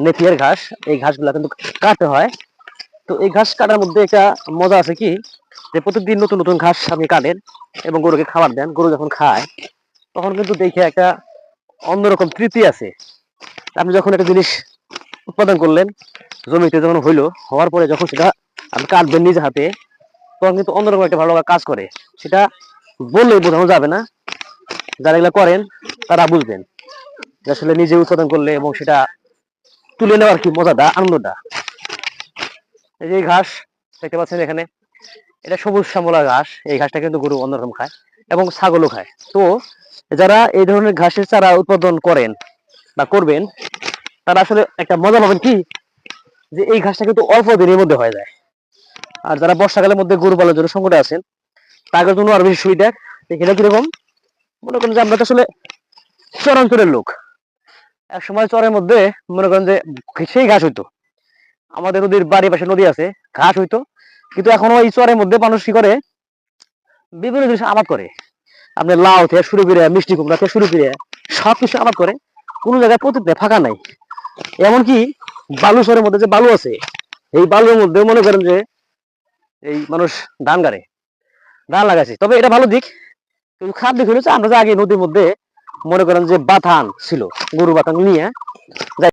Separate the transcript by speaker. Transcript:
Speaker 1: Napier ঘাস, এই ঘাসগুলা কিন্তু কাটতে হয়। তো এই ঘাস কাটার মধ্যে একটা মজা আছে কি, যে প্রতিদিন নতুন নতুন ঘাস আপনি কাটেন এবং গরুকে খাবার দেন, গরু যখন খায় তখন কিন্তু দেখে একটা অন্যরকম তৃপ্তি আছে। আপনি যখন একটা জিনিস উৎপাদন করলেন, জমিতে যখন হইলো, হওয়ার পরে যখন সেটা আপনি কাটবেন নিজে হাতে, তখন কিন্তু অন্যরকম একটা ভালো কাজ করে। সেটা বললে বোঝানো যাবে না, যারা এগুলো করেন তারা বুঝবেন যে আসলে নিজে উৎপাদন করলে এবং সেটা তুলে নেওয়ার কি মজাটা, আনন্দটা। এই যে ঘাস দেখতে পাচ্ছেন এখানে, এটা সবুজ শ্যামলা ঘাস। এই ঘাসটা কিন্তু গরু অন্যরকম খায় এবং ছাগলও খায়। তো যারা এই ধরনের ঘাসের চারা উৎপাদন করেন বা করবেন, তারা আসলে একটা মজা পাবেন কি, যে এই ঘাসটা কিন্তু অল্প দিনের মধ্যে হয়ে যায়। আর যারা বর্ষাকালের মধ্যে গরু পালনের জন্য সংকটে আছেন, তাদের জন্য আরো বেশি সুবিধা। এটা কিরকম, মনে করেন যে আমরা তো আসলে চরাঞ্চলের লোক, এক সময় চরের মধ্যে মনে করেন যে সেই ঘাস হইতো, আমাদের নদীর বাড়ির পাশে নদী আছে, ঘাস হইতো। কিন্তু এখনো এই চরের মধ্যে মানুষ কি করে, বিভিন্ন জিনিস আবাদ করে। আপনার লাউ থেকে শুরু করে মিষ্টি কুমড়া থেকে শুরু করে সবকিছু আবাদ করে। কোনো জায়গায় প্রতিদিন ফাঁকা নাই। এমনকি বালু চরের মধ্যে যে বালু আছে, এই বালুর মধ্যে মনে করেন যে এই মানুষ ধান গাড়ে, ধান লাগাইছে। তবে এটা ভালো দিক, কিন্তু খারাপ দিক হলো আমরা যে আগে নদীর মধ্যে মনে করেন যে বাথান ছিল, গরু বাথান নিয়ে